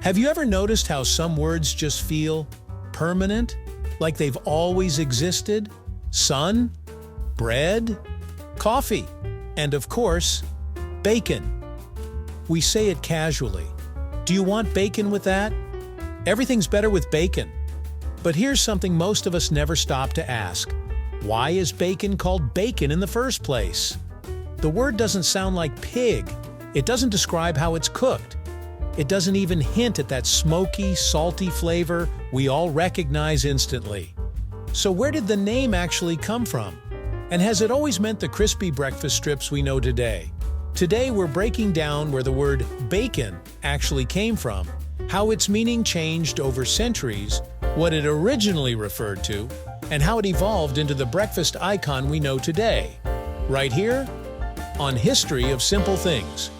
Have you ever noticed how some words just feel permanent, like they've always existed? Sun, bread, coffee, and of course, bacon. We say it casually. Do you want bacon with that? Everything's better with bacon. But here's something most of us never stop to ask. Why is bacon called bacon in the first place? The word doesn't sound like pig. It doesn't describe how it's cooked. It doesn't even hint at that smoky, salty flavor we all recognize instantly. So where did the name actually come from? And has it always meant the crispy breakfast strips we know today? Today we're breaking down where the word bacon actually came from, how its meaning changed over centuries, what it originally referred to, and how it evolved into the breakfast icon we know today. Right here on History of Simple Things.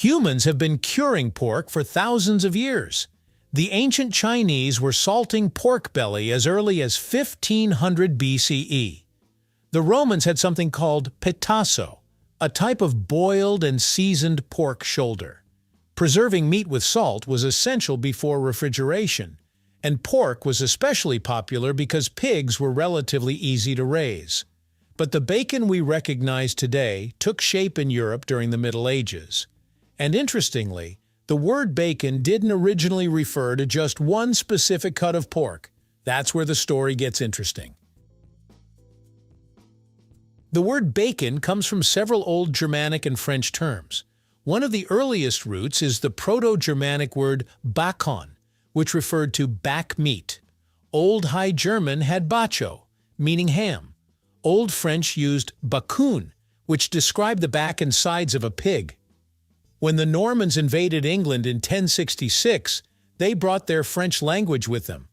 Humans have been curing pork for thousands of years. The ancient Chinese were salting pork belly as early as 1500 BCE. The Romans had something called pitasso, a type of boiled and seasoned pork shoulder. Preserving meat with salt was essential before refrigeration, and pork was especially popular because pigs were relatively easy to raise. But the bacon we recognize today took shape in Europe during the Middle Ages. And interestingly, the word bacon didn't originally refer to just one specific cut of pork. That's where the story gets interesting. The word bacon comes from several Old Germanic and French terms. One of the earliest roots is the Proto-Germanic word Bakkon, which referred to back meat. Old High German had bacho, meaning ham. Old French used Bakkon, which described the back and sides of a pig. When the Normans invaded England in 1066, they brought their French language with them.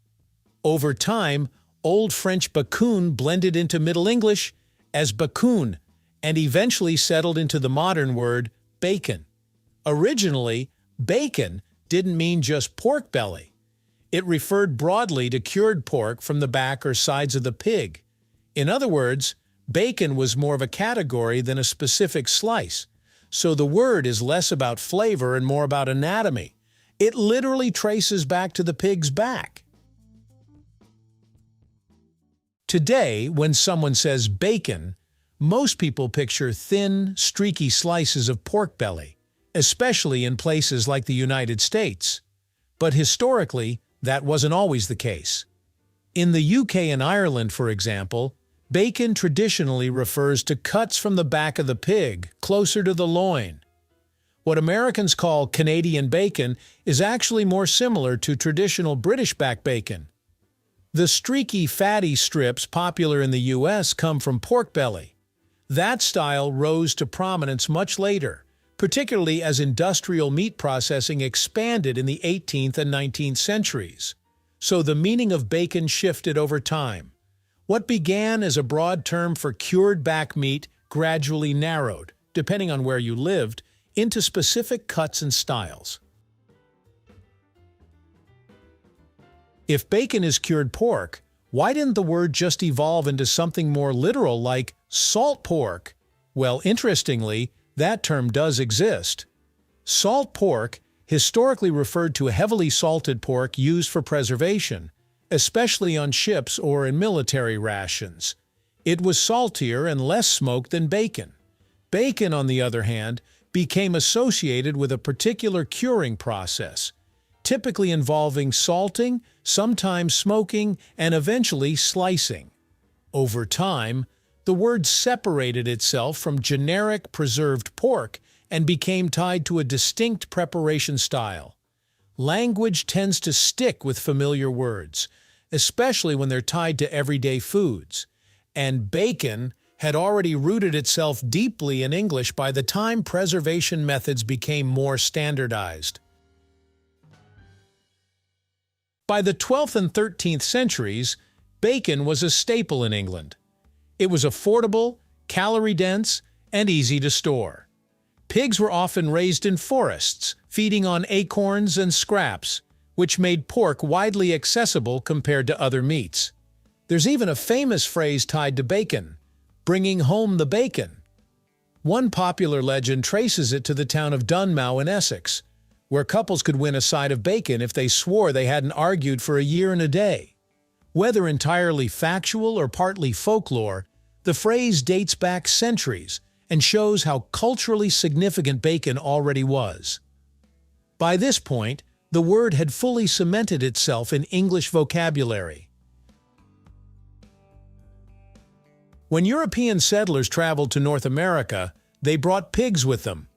Over time, Old French Bakkon blended into Middle English as Bakkon and eventually settled into the modern word bacon. Originally, bacon didn't mean just pork belly. It referred broadly to cured pork from the back or sides of the pig. In other words, bacon was more of a category than a specific slice. So the word is less about flavor and more about anatomy. It literally traces back to the pig's back. Today, when someone says bacon, most people picture thin, streaky slices of pork belly, especially in places like the United States. But historically, that wasn't always the case. In the UK and Ireland, for example, bacon traditionally refers to cuts from the back of the pig, closer to the loin. What Americans call Canadian bacon is actually more similar to traditional British back bacon. The streaky, fatty strips popular in the US come from pork belly. That style rose to prominence much later, particularly as industrial meat processing expanded in the 18th and 19th centuries. So the meaning of bacon shifted over time. What began as a broad term for cured back meat gradually narrowed, depending on where you lived, into specific cuts and styles. If bacon is cured pork, why didn't the word just evolve into something more literal like salt pork? Well, interestingly, that term does exist. Salt pork historically referred to a heavily salted pork used for preservation, especially on ships or in military rations. It was saltier and less smoked than bacon. Bacon, on the other hand, became associated with a particular curing process, typically involving salting, sometimes smoking, and eventually slicing. Over time, the word separated itself from generic preserved pork and became tied to a distinct preparation style. Language tends to stick with familiar words, especially when they're tied to everyday foods. And bacon had already rooted itself deeply in English by the time preservation methods became more standardized. By the 12th and 13th centuries, bacon was a staple in England. It was affordable, calorie-dense, and easy to store. Pigs were often raised in forests, feeding on acorns and scraps, which made pork widely accessible compared to other meats. There's even a famous phrase tied to bacon: bringing home the bacon. One popular legend traces it to the town of Dunmow in Essex, where couples could win a side of bacon if they swore they hadn't argued for a year and a day. Whether entirely factual or partly folklore, the phrase dates back centuries and shows how culturally significant bacon already was. By this point, the word had fully cemented itself in English vocabulary. When European settlers traveled to North America, they brought pigs with them.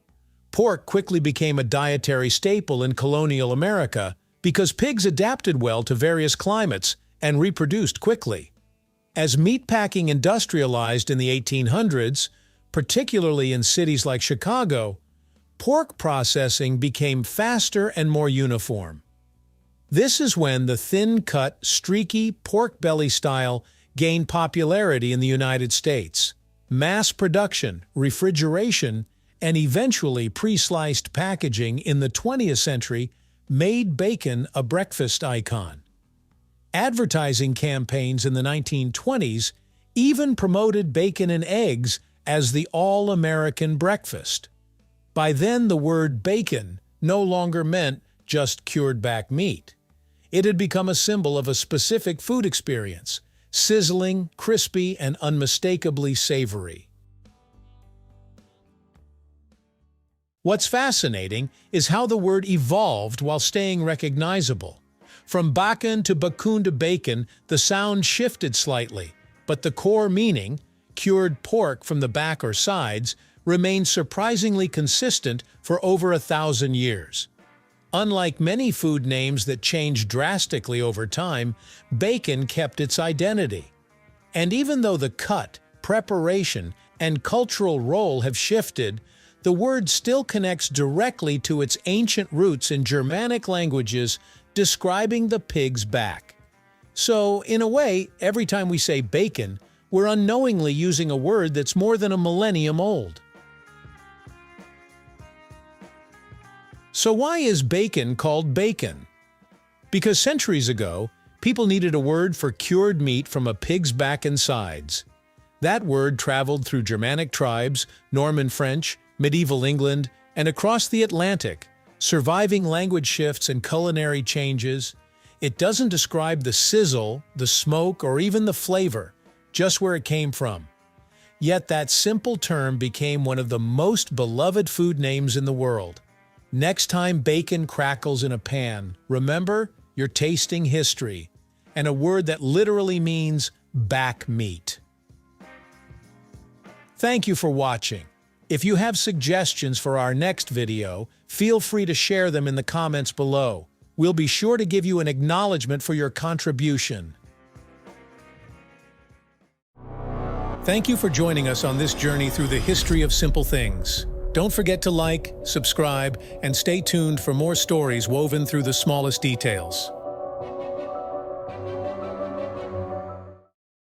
Pork quickly became a dietary staple in colonial America because pigs adapted well to various climates and reproduced quickly. As meatpacking industrialized in the 1800s, particularly in cities like Chicago, pork processing became faster and more uniform. This is when the thin-cut, streaky pork belly style gained popularity in the United States. Mass production, refrigeration, and eventually pre-sliced packaging in the 20th century made bacon a breakfast icon. Advertising campaigns in the 1920s even promoted bacon and eggs as the all-American breakfast. By then, the word bacon no longer meant just cured-back meat. It had become a symbol of a specific food experience, sizzling, crispy, and unmistakably savory. What's fascinating is how the word evolved while staying recognizable. From Bakkon to Bakkon to bacon, the sound shifted slightly, but the core meaning, cured pork from the back or sides, remained surprisingly consistent for over 1,000 years. Unlike many food names that changed drastically over time, bacon kept its identity. And even though the cut, preparation, and cultural role have shifted, the word still connects directly to its ancient roots in Germanic languages describing the pig's back. So, in a way, every time we say bacon, we're unknowingly using a word that's more than a millennium old. So why is bacon called bacon? Because centuries ago, people needed a word for cured meat from a pig's back and sides. That word traveled through Germanic tribes, Norman French, medieval England, and across the Atlantic, surviving language shifts and culinary changes. It doesn't describe the sizzle, the smoke, or even the flavor, just where it came from. Yet that simple term became one of the most beloved food names in the world. Next time bacon crackles in a pan, remember, you're tasting history, and a word that literally means back meat. Thank you for watching. If you have suggestions for our next video, feel free to share them in the comments below. We'll be sure to give you an acknowledgement for your contribution. Thank you for joining us on this journey through the history of simple things. Don't forget to like, subscribe, and stay tuned for more stories woven through the smallest details.